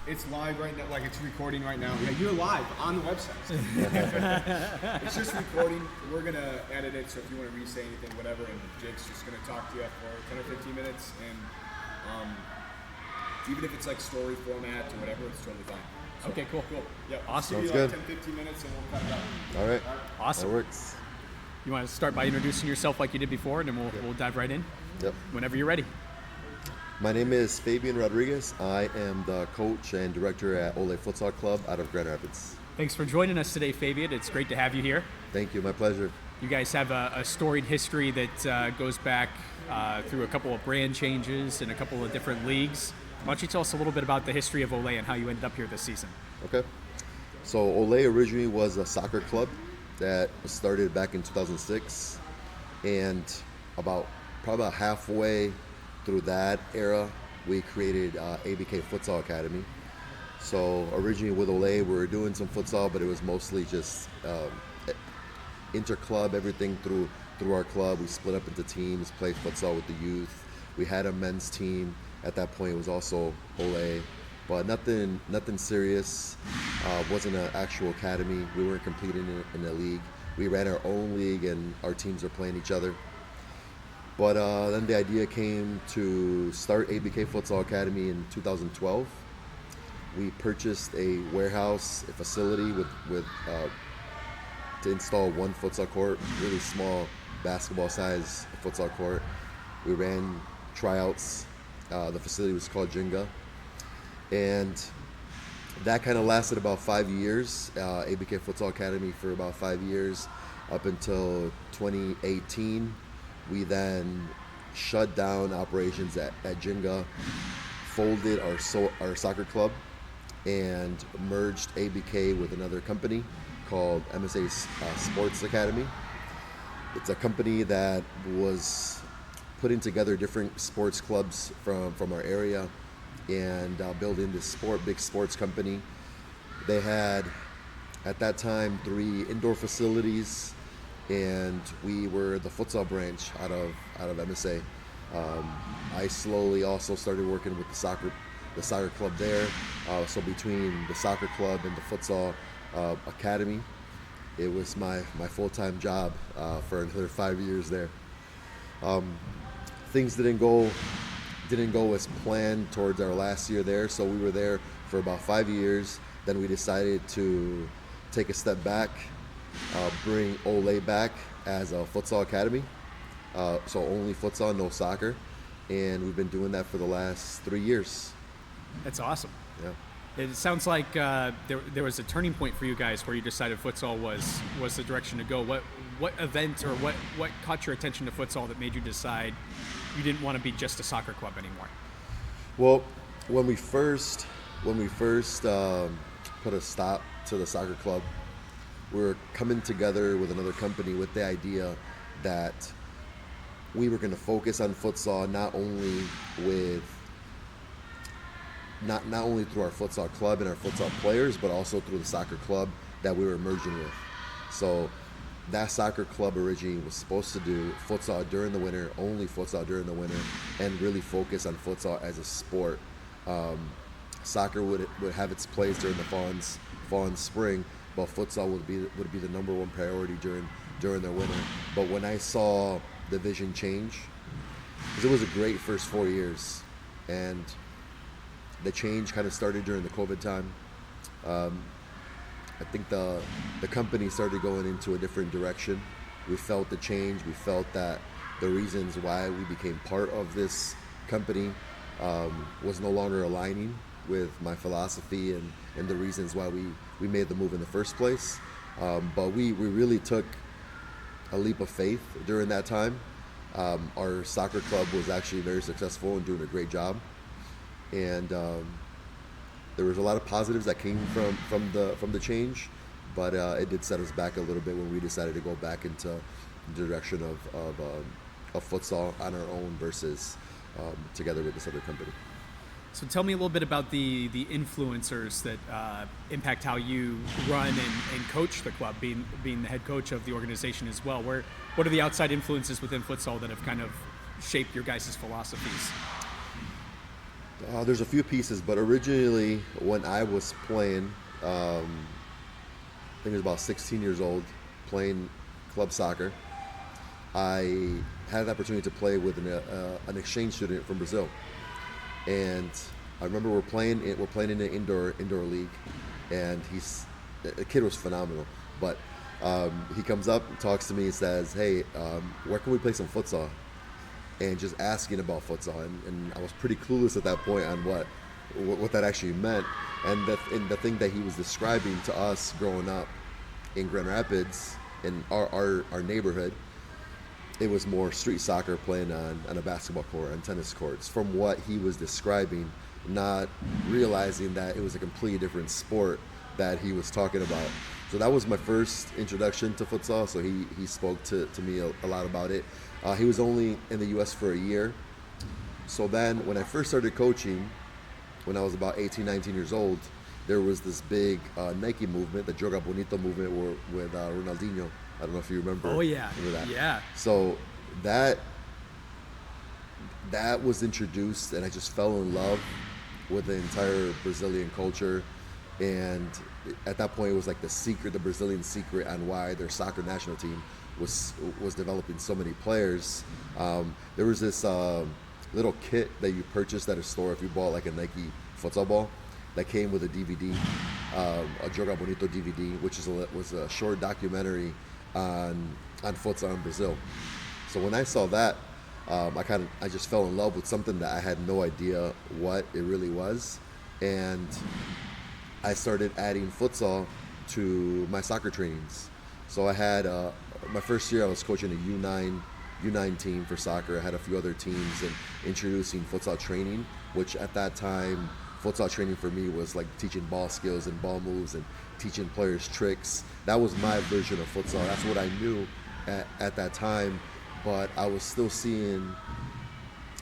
It's live right now, like it's recording right now. Yeah, you're live on the website. It's just recording. We're going to edit it, so if you want to re-say anything, whatever, and Jake's just going to talk to you for 10 or 15 minutes, and even if it's like story format or whatever, it's totally fine. So, okay, cool. Yeah, awesome. Sounds good. 10, 15 minutes, and we'll cut it out. All right. Awesome. That works. You want to start by introducing yourself like you did before, and then we'll dive right in? Yep. Whenever you're ready. My name is Fabien Rodriguez. I am the coach and director at Ole Futsal Club out of Grand Rapids. Thanks for joining us today, Fabien. It's great to have you here. Thank you. My pleasure. You guys have a storied history that goes back through a couple of brand changes and a couple of different leagues. Why don't you tell us a little bit about the history of Ole and how you ended up here this season? Okay. So Ole originally was a soccer club that started back in 2006, and probably about halfway through that era, we created ABK Futsal Academy. So originally with Ole, we were doing some futsal, but it was mostly just inter-club, everything through our club. We split up into teams, played futsal with the youth. We had a men's team. At that point, it was also Ole, but nothing serious. Wasn't an actual academy. We weren't competing in a league. We ran our own league, and our teams were playing each other. But then the idea came to start ABK Futsal Academy in 2012. We purchased a warehouse, a facility with to install one futsal court, really small basketball-sized futsal court. We ran tryouts. The facility was called Jenga, and that kind of lasted about 5 years. ABK Futsal Academy for about 5 years, up until 2018. We then shut down operations at Jenga, folded our soccer club, and merged ABK with another company called MSA Sports Academy. It's a company that was putting together different sports clubs from our area and building this big sports company. They had, at that time, 3 indoor facilities, and we were the futsal branch out of MSA. I slowly also started working with the soccer club there. So between the soccer club and the futsal academy, it was my full-time job for another 5 years there. Things didn't go as planned towards our last year there, so we were there for about 5 years. Then we decided to take a step back, bring Ole back as a futsal academy, so only futsal, no soccer, and we've been doing that for the last 3 years. That's awesome. Yeah. It sounds like there was a turning point for you guys where you decided futsal was the direction to go. What event or what caught your attention to futsal that made you decide you didn't want to be just a soccer club anymore? Well, when we first put a stop to the soccer club, we were coming together with another company with the idea that we were going to focus on futsal not only through our futsal club and our futsal players, but also through the soccer club that we were merging with. So that soccer club originally was supposed to do futsal during the winter, only futsal during the winter, and really focus on futsal as a sport. Soccer would have its place during the fall and spring, but futsal would be the number one priority during their winter. But when I saw the vision change, because it was a great first 4 years, and the change kind of started during the COVID time. I think the company started going into a different direction. We felt the change. We felt that the reasons why we became part of this company was no longer aligning with my philosophy and the reasons why we made the move in the first place. But we really took a leap of faith during that time. Our soccer club was actually very successful and doing a great job. And there was a lot of positives that came from the change, but it did set us back a little bit when we decided to go back into the direction of futsal on our own versus together with this other company. So tell me a little bit about the influencers that impact how you run and coach the club, being the head coach of the organization as well. What are the outside influences within futsal that have kind of shaped your guys' philosophies? There's a few pieces, but originally when I was playing, I think I was about 16 years old, playing club soccer. I had the opportunity to play with an exchange student from Brazil, and I remember we're playing in an indoor league, and the kid was phenomenal. But he comes up, talks to me, and says, "Hey, where can we play some futsal?" And just asking about futsal, and I was pretty clueless at that point on what that actually meant. And the thing that he was describing to us growing up in Grand Rapids, in our neighborhood, it was more street soccer, playing on a basketball court, on tennis courts, from what he was describing, not realizing that it was a completely different sport that he was talking about. So that was my first introduction to futsal. So he spoke to me a lot about it. He was only in the U.S. for a year. So then when I first started coaching, when I was about 18, 19 years old, there was this big Nike movement, the Joga Bonito movement with Ronaldinho. I don't know if you remember. Oh, yeah. Remember that? Yeah. So that was introduced, and I just fell in love with the entire Brazilian culture. And at that point, it was like the Brazilian secret on why their soccer national team was developing so many players. There was this little kit that you purchased at a store if you bought like a Nike futsal ball that came with a DVD, a Joga Bonito DVD, which was a short documentary on futsal in Brazil. So when I saw that, I just fell in love with something that I had no idea what it really was, and I started adding futsal to my soccer trainings. So I had my first year I was coaching a U9 team for soccer. I had a few other teams, and introducing futsal training, which at that time, futsal training for me was like teaching ball skills and ball moves and teaching players tricks. That was my version of futsal. That's what I knew at that time. But I was still seeing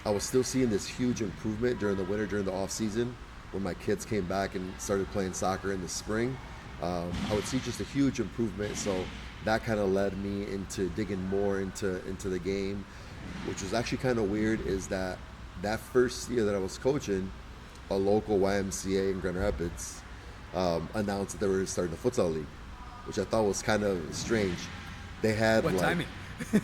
this huge improvement during the winter, during the off season, when my kids came back and started playing soccer in the spring. I would see just a huge improvement. So that kind of led me into digging more into the game, which was actually kind of weird. Is that first year that I was coaching, a local YMCA in Grand Rapids announced that they were starting a futsal league, which I thought was kind of strange. They had timing?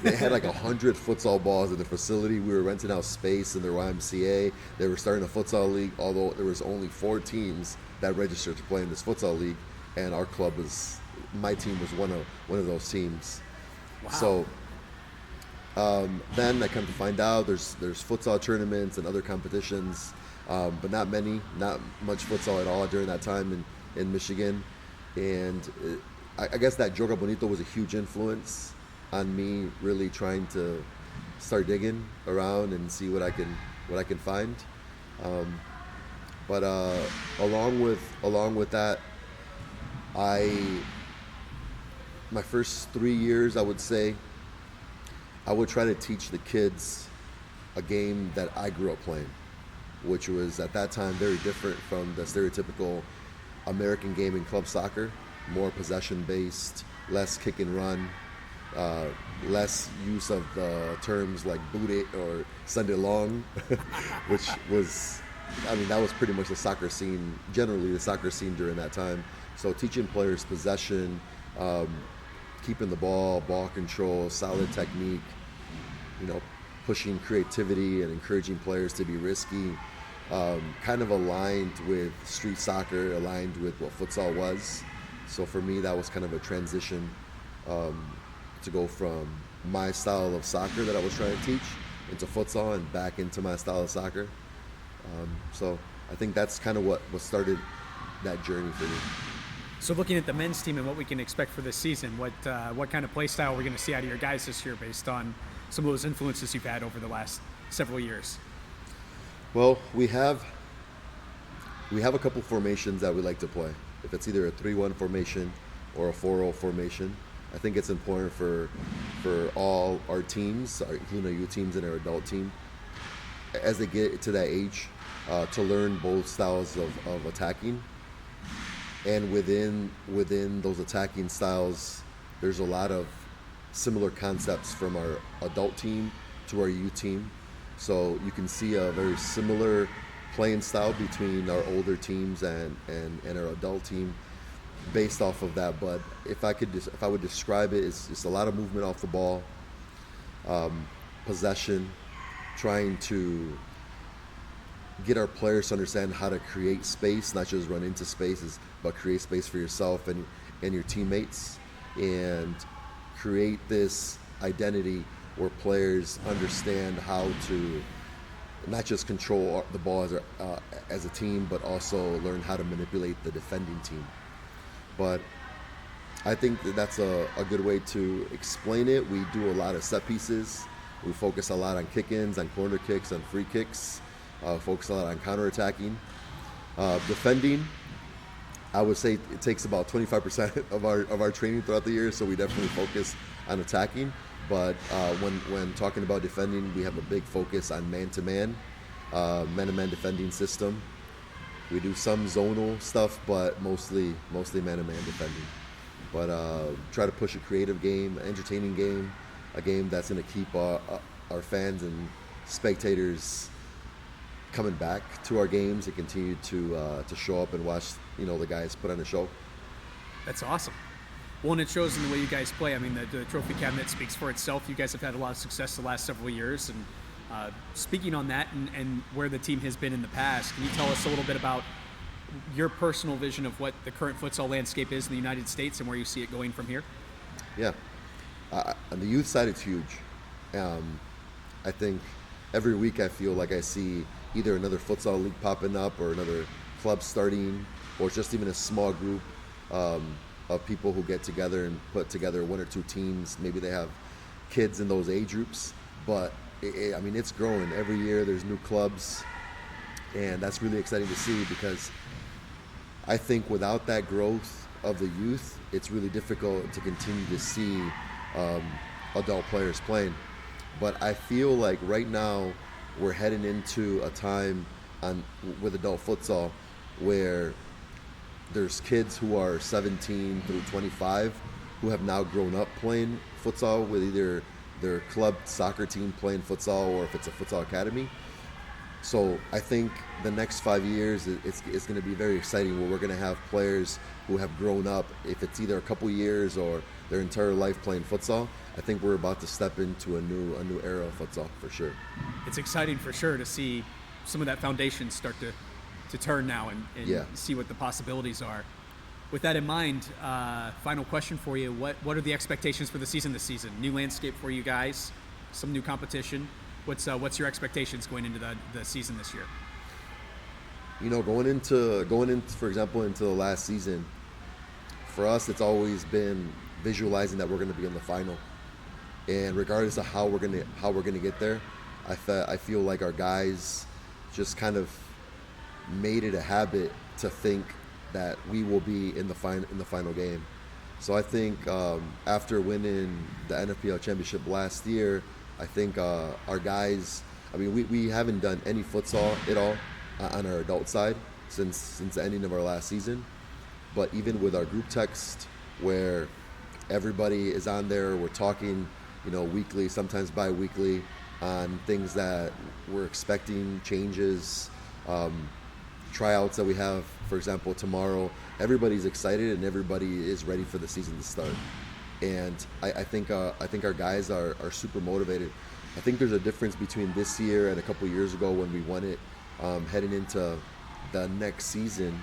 They had like 100 futsal balls in the facility. We were renting out space in their YMCA. They were starting a futsal league, although there was only 4 teams that registered to play in this futsal league, and my team was one of those teams. Wow. So then I come to find out there's futsal tournaments and other competitions, but not much futsal at all during that time in Michigan. And I guess that Joga Bonito was a huge influence on me really trying to start digging around and see what I can find. But along with that, my first 3 years, I would say, I would try to teach the kids a game that I grew up playing, which was at that time very different from the stereotypical American game in club soccer, more possession based, less kick and run, less use of the terms like boot it or send it long, which was, that was pretty much the soccer scene, generally the soccer scene during that time. So teaching players possession, keeping the ball control, solid technique, pushing creativity and encouraging players to be risky, kind of aligned with street soccer, aligned with what futsal was. So for me, that was kind of a transition to go from my style of soccer that I was trying to teach into futsal and back into my style of soccer. So I think that's kind of what started that journey for me. So looking at the men's team and what we can expect for this season, what kind of play style are we going to see out of your guys this year based on some of those influences you've had over the last several years? Well, we have a couple formations that we like to play. If it's either a 3-1 formation or a 4-0 formation, I think it's important for all our teams, including our youth teams and our adult team, as they get to that age, to learn both styles of attacking. And within those attacking styles, there's a lot of similar concepts from our adult team to our youth team. So you can see a very similar playing style between our older teams and our adult team based off of that. But if I would describe it, it's just a lot of movement off the ball, possession, trying to get our players to understand how to create space, not just run into spaces, but create space for yourself and your teammates, and create this identity where players understand how to not just control the ball as a team, but also learn how to manipulate the defending team. But I think that's a good way to explain it. We do a lot of set pieces. We focus a lot on kick-ins, on corner kicks, on free kicks. Focus a lot on counterattacking. Defending, I would say it takes about 25% of our training throughout the year, so we definitely focus on attacking. But when talking about defending, we have a big focus on man-to-man, man-to-man defending system. We do some zonal stuff, but mostly man-to-man defending. But try to push a creative game, entertaining game, a game that's going to keep our fans and spectators coming back to our games and continue to show up and watch, the guys put on a show. That's awesome. Well, and it shows in the way you guys play. I mean, the trophy cabinet speaks for itself. You guys have had a lot of success the last several years. And speaking on that and where the team has been in the past, can you tell us a little bit about your personal vision of what the current futsal landscape is in the United States and where you see it going from here? Yeah. On the youth side, it's huge. I think every week I feel like I see either another futsal league popping up or another club starting, or just even a small group of people who get together and put together one or two teams. Maybe they have kids in those age groups, but it's growing. Every year there's new clubs, and that's really exciting to see, because I think without that growth of the youth, it's really difficult to continue to see adult players playing. But I feel like right now we're heading into a time with adult futsal where there's kids who are 17 through 25 who have now grown up playing futsal with either their club soccer team playing futsal, or if it's a futsal academy. So I think the next 5 years it's going to be very exciting, where we're going to have players who have grown up, if it's either a couple years or their entire life playing futsal. I think we're about to step into a new era of futsal for sure. It's exciting for sure to see some of that foundation start to turn now and see what the possibilities are. With that in mind, final question for you: what are the expectations for the season this season? New landscape for you guys, some new competition. What's your expectations going into the season this year? Going into for example into the last season, for us it's always been visualizing that we're going to be in the final, and regardless of how we're going to get there, I feel like our guys just kind of made it a habit to think that we will be in the final game. So I think after winning the NFPL championship last year, I think our guys, we haven't done any futsal at all on our adult side since the ending of our last season. But even with our group text, where everybody is on there, we're talking, weekly, sometimes bi-weekly, on things that we're expecting, changes, tryouts that we have, for example, tomorrow. Everybody's excited and everybody is ready for the season to start. And I think our guys are super motivated. I think there's a difference between this year and a couple years ago when we won it. Heading into the next season,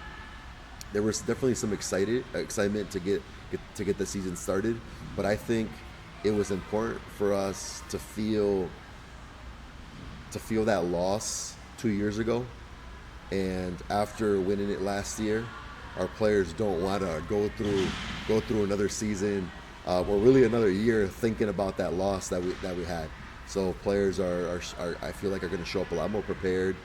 there was definitely some excitement to get the season started. But I think it was important for us to feel that loss 2 years ago, and after winning it last year, our players don't want to go through another season or really another year thinking about that loss that we had. So players are I feel like are going to show up a lot more prepared,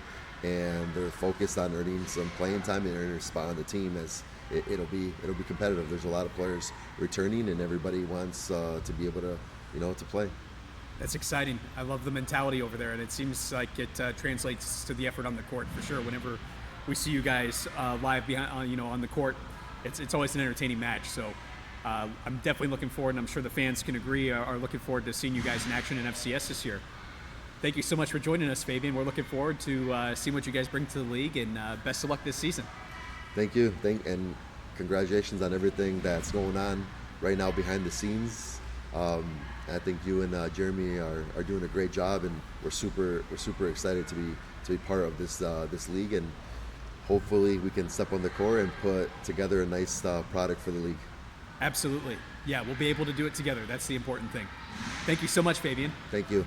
and they're focused on earning some playing time and earning a spot on the team, as it'll be competitive. There's a lot of players returning, and everybody wants to be able to to play. That's exciting. I love the mentality over there, and it seems like it translates to the effort on the court for sure. Whenever we see you guys live behind, on the court, it's always an entertaining match. So I'm definitely looking forward, and I'm sure the fans can agree, are looking forward to seeing you guys in action in FCS this year. Thank you so much for joining us, Fabien. We're looking forward to seeing what you guys bring to the league, and best of luck this season. Thank you. And congratulations on everything that's going on right now behind the scenes. I think you and Jeremy are doing a great job, and we're super excited to be part of this league, and hopefully we can step on the court and put together a nice product for the league. Absolutely. Yeah, we'll be able to do it together. That's the important thing. Thank you so much, Fabien. Thank you.